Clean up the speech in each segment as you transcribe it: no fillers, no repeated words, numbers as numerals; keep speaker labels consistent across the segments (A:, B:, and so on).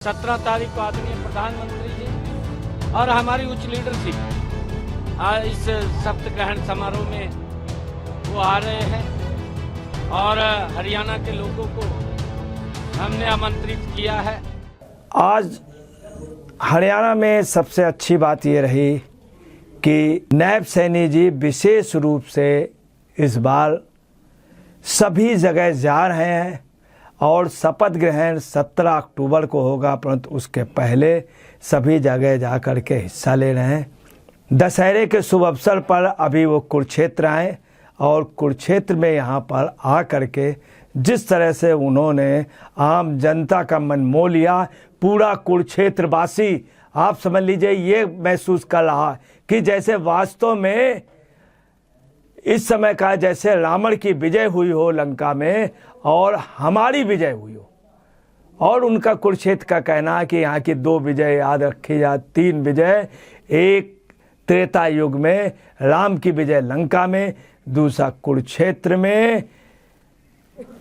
A: 17 तारीख को आदरणीय प्रधानमंत्री जी और हमारी उच्च लीडरशिप इस शपथ ग्रहण समारोह में वो आ रहे हैं और हरियाणा के लोगों को हमने आमंत्रित किया है।
B: आज हरियाणा में सबसे अच्छी बात ये रही कि नायब सैनी जी विशेष रूप से इस बार सभी जगह जा रहे हैं और शपथ ग्रहण 17 अक्टूबर को होगा, परंतु उसके पहले सभी जगह जा कर के हिस्सा ले रहे हैं। दशहरे के शुभ अवसर पर अभी वो कुरुक्षेत्र आए और कुरुक्षेत्र में यहाँ पर आ कर के जिस तरह से उन्होंने आम जनता का मन मोह लिया, पूरा कुरुक्षेत्रवासी आप समझ लीजिए ये महसूस कर रहा कि जैसे वास्तव में इस समय का जैसे रावण की विजय हुई हो लंका में और हमारी विजय हुई हो। और उनका कुरुक्षेत्र का कहना है कि यहाँ की 2 विजय याद रखी जा, 3 विजय, एक त्रेता युग में राम की विजय लंका में, दूसरा कुरुक्षेत्र में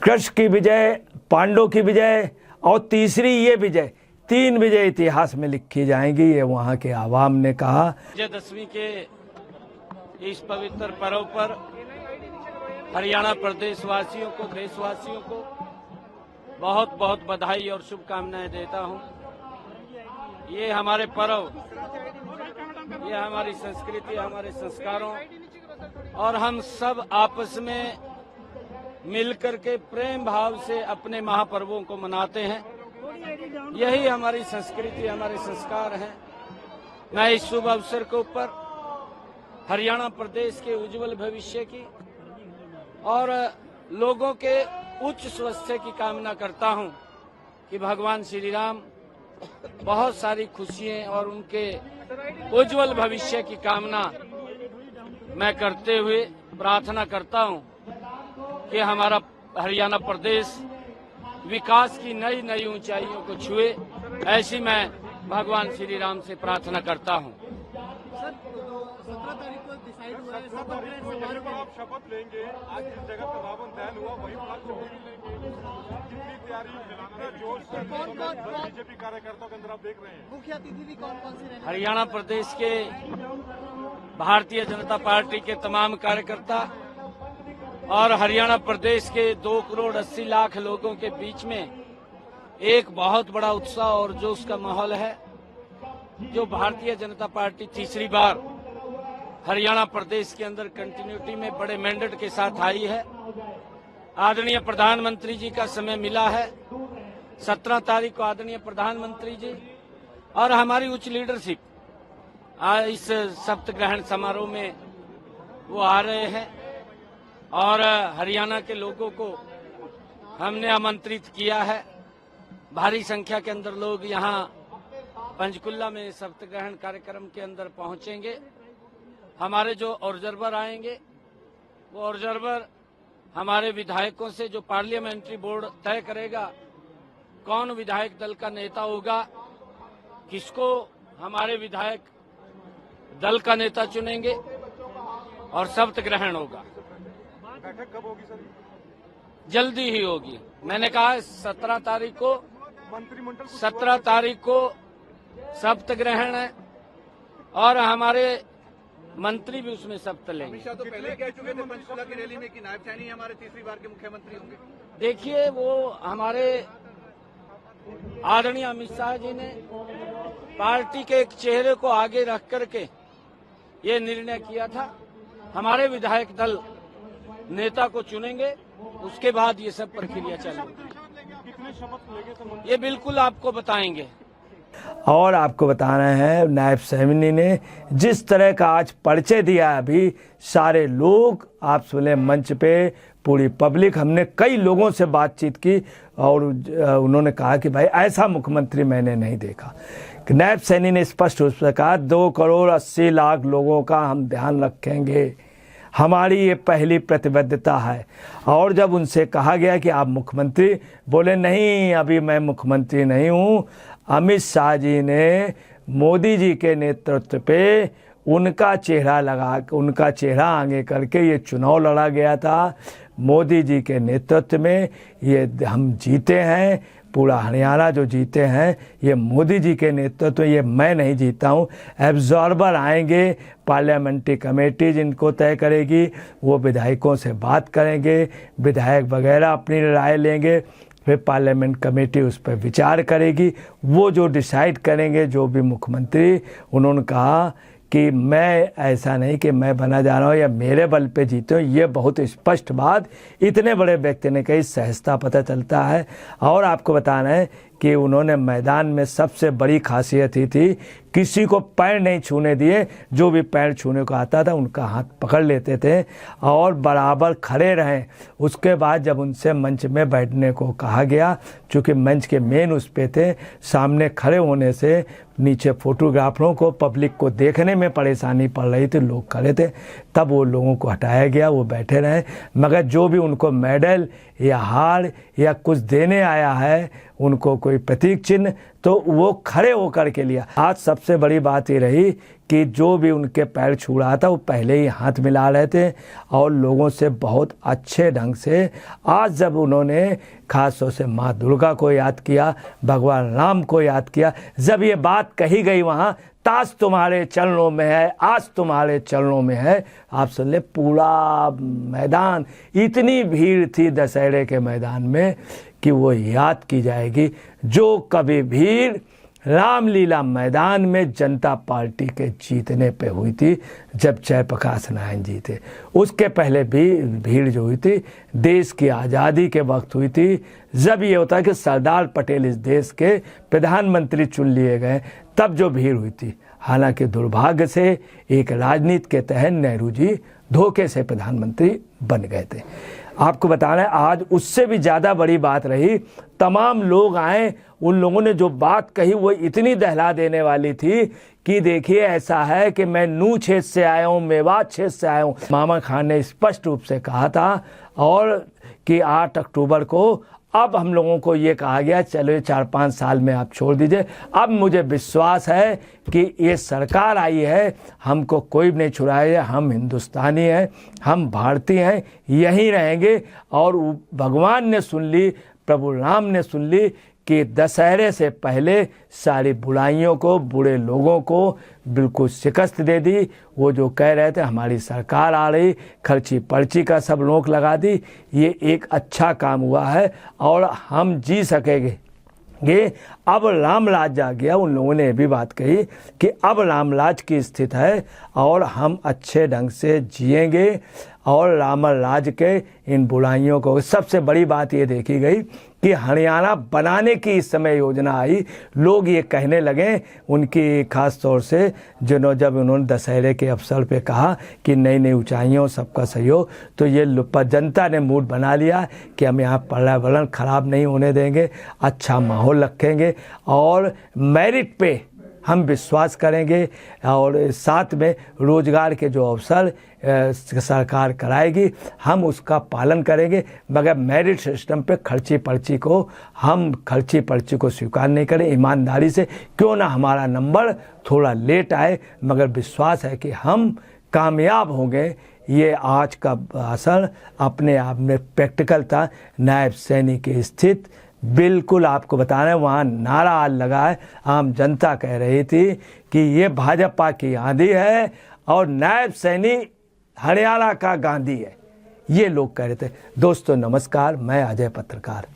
B: कृष्ण की विजय, पांडवों की विजय और तीसरी ये विजय। 3 विजय इतिहास में लिखी जाएंगी, ये वहाँ के आवाम ने कहा।
A: विजयदशमी के इस पवित्र पर्व पर हरियाणा प्रदेश वासियों को, देशवासियों को बहुत बहुत बधाई और शुभकामनाएं देता हूं। ये हमारे पर्व, ये हमारी संस्कृति, हमारे संस्कारों और हम सब आपस में मिलकर के प्रेम भाव से अपने महापर्वों को मनाते हैं। यही हमारी संस्कृति, हमारे संस्कार हैं। मैं इस शुभ अवसर के ऊपर हरियाणा प्रदेश के उज्जवल भविष्य की और लोगों के उच्च स्वास्थ्य की कामना करता हूं कि भगवान श्री राम बहुत सारी खुशियां और उनके उज्जवल भविष्य की कामना मैं करते हुए प्रार्थना करता हूं कि हमारा हरियाणा प्रदेश विकास की नई नई ऊंचाइयों को छुए, ऐसी मैं भगवान श्री राम से प्रार्थना करता हूं।
C: 17 तारीख को डिसाइड हुआ है, सब आप शपथ लेंगे। आज जिस जगह पर रावण दहन हुआ वहीं कितनी तैयारी, जोश बीजेपी कार्यकर्ताओं के अंदर आप देख रहे हैं। मुख्य अतिथि भी कौन कौन से?
A: हरियाणा प्रदेश के भारतीय जनता पार्टी के तमाम कार्यकर्ता और हरियाणा प्रदेश के 2 करोड़ 80 लाख लोगों के बीच में एक बहुत बड़ा उत्साह और जोश का माहौल है। जो भारतीय जनता पार्टी तीसरी बार हरियाणा प्रदेश के अंदर कंटिन्यूटी में बड़े मैंडेट के साथ आई है। आदरणीय प्रधानमंत्री जी का समय मिला है। 17 तारीख को आदरणीय प्रधानमंत्री जी और हमारी उच्च लीडरशिप इस शपथ ग्रहण समारोह में वो आ रहे हैं और हरियाणा के लोगों को हमने आमंत्रित किया है। भारी संख्या के अंदर लोग यहाँ पंचकुला में शपथ ग्रहण कार्यक्रम के अंदर पहुंचेंगे। हमारे जो ऑब्जर्वर आएंगे वो ऑब्जर्वर हमारे विधायकों से, जो पार्लियामेंट्री बोर्ड तय करेगा कौन विधायक दल का नेता होगा, किसको हमारे विधायक दल का नेता चुनेंगे और शपथ ग्रहण होगा।
C: बैठक कब होगी सर?
A: जल्दी ही होगी। मैंने कहा 17 तारीख को,
C: मंत्रिमंडल
A: 17 तारीख को शपथ ग्रहण है और हमारे मंत्री भी उसमें शपथ लेंगे।
D: अमित शाह तो पहले कह चुके थे पंचकुला की रैली में कि नायब सैनी हमारे तीसरी बार के मुख्यमंत्री होंगे।
A: देखिए, वो हमारे आदरणीय अमित शाह जी ने पार्टी के एक चेहरे को आगे रख करके ये निर्णय किया था। हमारे विधायक दल नेता को चुनेंगे, उसके बाद ये सब प्रक्रिया चलेगी।
C: कितने शपथ लेंगे सर?
A: ये बिल्कुल आपको बताएंगे।
B: और आपको बता रहे हैं नायब सैनी ने जिस तरह का आज परिचय दिया, अभी सारे लोग आप सुने मंच पे, पूरी पब्लिक, हमने कई लोगों से बातचीत की और उन्होंने कहा कि भाई ऐसा मुख्यमंत्री मैंने नहीं देखा। नायब सैनी ने स्पष्ट रूप से कहा 2 करोड़ 80 लाख लोगों का हम ध्यान रखेंगे, हमारी ये पहली प्रतिबद्धता है। और जब उनसे कहा गया कि आप मुख्यमंत्री, बोले नहीं अभी मैं मुख्यमंत्री नहीं हूँ। अमित शाह जी ने मोदी जी के नेतृत्व पे उनका चेहरा आगे करके ये चुनाव लड़ा गया था। मोदी जी के नेतृत्व में ये हम जीते हैं। पूरा हरियाणा जो जीते हैं ये मोदी जी के नेतृत्व तो ये मैं नहीं जीता हूँ। एब्जॉर्बर आएंगे, पार्लियामेंट्री कमेटी जिनको तय करेगी, वो विधायकों से बात करेंगे, विधायक वगैरह अपनी राय लेंगे, फिर पार्लियामेंट कमेटी उस पर विचार करेगी। वो जो डिसाइड करेंगे, जो भी मुख्यमंत्री, उन्होंने कहा कि मैं ऐसा नहीं कि मैं बना जा रहा हूँ या मेरे बल पे जीते हूँ। ये बहुत स्पष्ट बात इतने बड़े व्यक्ति ने कही, सहजता पता चलता है। और आपको बताना है कि उन्होंने मैदान में सबसे बड़ी खासियत ही थी, किसी को पैर नहीं छूने दिए। जो भी पैर छूने को आता था उनका हाथ पकड़ लेते थे और बराबर खड़े रहें। उसके बाद जब उनसे मंच में बैठने को कहा गया, चूँकि मंच के मेन उस पे थे, सामने खड़े होने से नीचे फोटोग्राफरों को, पब्लिक को देखने में परेशानी पड़ रही थी, लोग खड़े थे, तब वो लोगों को हटाया गया, वो बैठे रहे। मगर जो भी उनको मेडल या हार या कुछ देने आया है, उनको कोई प्रतीक चिन्ह, तो वो खड़े होकर के लिया। आज सबसे बड़ी बात ये रही कि जो भी उनके पैर छू रहा था वो पहले ही हाथ मिला रहे थे और लोगों से बहुत अच्छे ढंग से। आज जब उन्होंने खास तौर से माँ दुर्गा को याद किया, भगवान राम को याद किया, जब ये बात कही गई वहाँ, ताज तुम्हारे चरणों में है, आज तुम्हारे चरणों में है, आप सुन ले, पूरा मैदान, इतनी भीड़ थी दशहरे के मैदान में कि वो याद की जाएगी। जो कभी भीड़ रामलीला मैदान में जनता पार्टी के जीतने पे हुई थी, जब जयप्रकाश नारायण जी थे, उसके पहले भी भीड़ जो हुई थी देश की आज़ादी के वक्त हुई थी, जब ये होता है कि सरदार पटेल इस देश के प्रधानमंत्री चुन लिए गए, तब जो भीड़ हुई थी। हालांकि दुर्भाग्य से एक राजनीति के तहत नेहरू जी धोखे से प्रधानमंत्री बन गए थे। आपको बताना है, आज उससे भी ज़्यादा बड़ी बात रही, तमाम लोग आए, उन लोगों ने जो बात कही वो इतनी दहला देने वाली थी कि देखिए, ऐसा है कि मैं नूह क्षेत्र से आया हूँ, मेवात क्षेत्र से आया हूँ। मामा खान ने स्पष्ट रूप से कहा था और कि 8 अक्टूबर को अब हम लोगों को ये कहा गया, चलो 4-5 साल में आप छोड़ दीजिए। अब मुझे विश्वास है कि ये सरकार आई है, हमको कोई नहीं छुड़ाएगा, हम हिंदुस्तानी हैं, हम भारतीय हैं, यहीं रहेंगे। और भगवान ने सुन ली, प्रभु राम ने सुन ली कि दशहरे से पहले सारी बुराइयों को, बुरे लोगों को बिल्कुल शिकस्त दे दी। वो जो कह रहे थे हमारी सरकार आ रही, खर्ची पर्ची का सब रोक लगा दी, ये एक अच्छा काम हुआ है और हम जी सकेंगे। अब रामराज जा गया। उन लोगों ने भी बात कही कि अब रामराज की स्थिति है और हम अच्छे ढंग से जिएंगे और रामराज के इन बुराइयों को। सबसे बड़ी बात ये देखी गई कि हरियाणा बनाने की इस समय योजना आई। लोग ये कहने लगे, उनकी खास तौर से जब उन्होंने दशहरे के अवसर पे कहा कि नई नई ऊंचाइयों, सबका सहयोग, तो ये जनता ने मूड बना लिया कि हम यहाँ पर्यावरण खराब नहीं होने देंगे, अच्छा माहौल रखेंगे और मेरिट पे हम विश्वास करेंगे और साथ में रोजगार के जो अवसर सरकार कराएगी हम उसका पालन करेंगे। मगर मेरिट सिस्टम पे खर्ची पर्ची को स्वीकार नहीं करें। ईमानदारी से, क्यों ना हमारा नंबर थोड़ा लेट आए, मगर विश्वास है कि हम कामयाब होंगे। ये आज का भाषण अपने आप में प्रैक्टिकल था। नायब सैनी की स्थिति बिल्कुल आपको बताना है, वहाँ नारा आज लगा है, आम जनता कह रही थी कि ये भाजपा की आंधी है और नायब सैनी हरियाणा का गांधी है, ये लोग कह रहे थे। दोस्तों नमस्कार, मैं अजय पत्रकार।